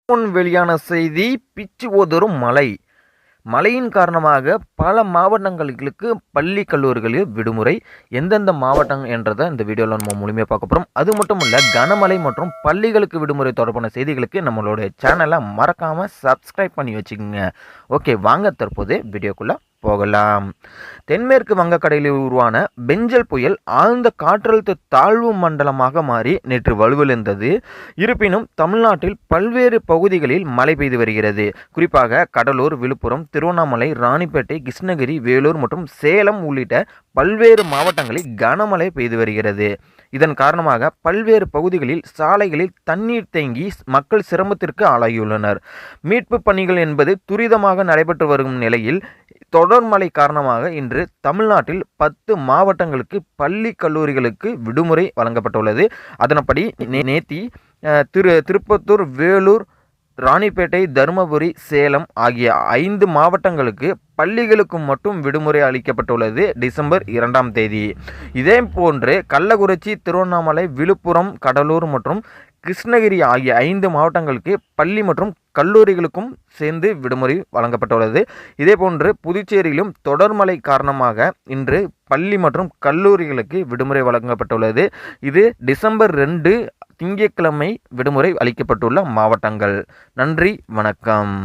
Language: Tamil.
முன் வெளியான செய்தி பிச்சு உதறும் மழை. மழையின் காரணமாக பல மாவட்டங்களுக்கு பள்ளி கல்லூரிகளில் விடுமுறை. எந்தெந்த மாவட்டம் என்றதை இந்த வீடியோவில் நம்ம முழுமையாக பார்க்க போகிறோம். அது மட்டும் இல்லை, கனமழை மற்றும் பள்ளிகளுக்கு விடுமுறை தொடர்பான செய்திகளுக்கு நம்மளுடைய சேனலை மறக்காமல் சப்ஸ்கிரைப் பண்ணி வச்சுக்கோங்க. ஓகே, வாங்க தற்போது வீடியோக்குள்ளே போகலாம். தென்மேற்கு வங்கக்கடலில் உருவான பெஞ்சல் புயல் ஆழ்ந்த காற்றழுத்த தாழ்வு மண்டலமாக மாறி நேற்று வலுவிழந்தது. இருப்பினும் தமிழ்நாட்டில் பல்வேறு பகுதிகளில் மழை பெய்து வருகிறது. குறிப்பாக கடலூர், விழுப்புரம், திருவண்ணாமலை, ராணிப்பேட்டை, கிருஷ்ணகிரி, வேலூர் மற்றும் சேலம் உள்ளிட்ட பல்வேறு மாவட்டங்களில் கனமழை பெய்து வருகிறது. இதன் காரணமாக பல்வேறு பகுதிகளில் சாலைகளில் தண்ணீர் தேங்கி மக்கள் சிரமத்திற்கு ஆளாகியுள்ளனர். மீட்பு பணிகள் என்பது துரிதமாக நடைபெற்று வரும் நிலையில் தொடர் மழை காரணமாக இன்று தமிழ்நாட்டில் 10 மாவட்டங்களுக்கு பள்ளி கல்லூரிகளுக்கு விடுமுறை வழங்கப்பட்டுள்ளது. அதன்படி நேத்தி திருப்பத்தூர், வேலூர், ராணிப்பேட்டை, தருமபுரி, சேலம் ஆகிய 5 மாவட்டங்களுக்கு பள்ளிகளுக்கு மட்டும் விடுமுறை அளிக்கப்பட்டுள்ளது டிசம்பர் 2ஆம் தேதி. இதே போன்று கள்ளக்குறிச்சி, திருவண்ணாமலை, விழுப்புரம், கடலூர் மற்றும் கிருஷ்ணகிரி ஆகிய 5 மாவட்டங்களுக்கு பள்ளி மற்றும் கல்லூரிகளுக்கும் சேர்ந்து விடுமுறை வழங்கப்பட்டுள்ளது. இதேபோன்று புதுச்சேரியிலும் தொடர்மழை காரணமாக இன்று பள்ளி மற்றும் கல்லூரிகளுக்கு விடுமுறை வழங்கப்பட்டுள்ளது. இது டிசம்பர் 2 திங்கட்கிழமை விடுமுறை அளிக்கப்பட்டுள்ள மாவட்டங்கள். நன்றி, வணக்கம்.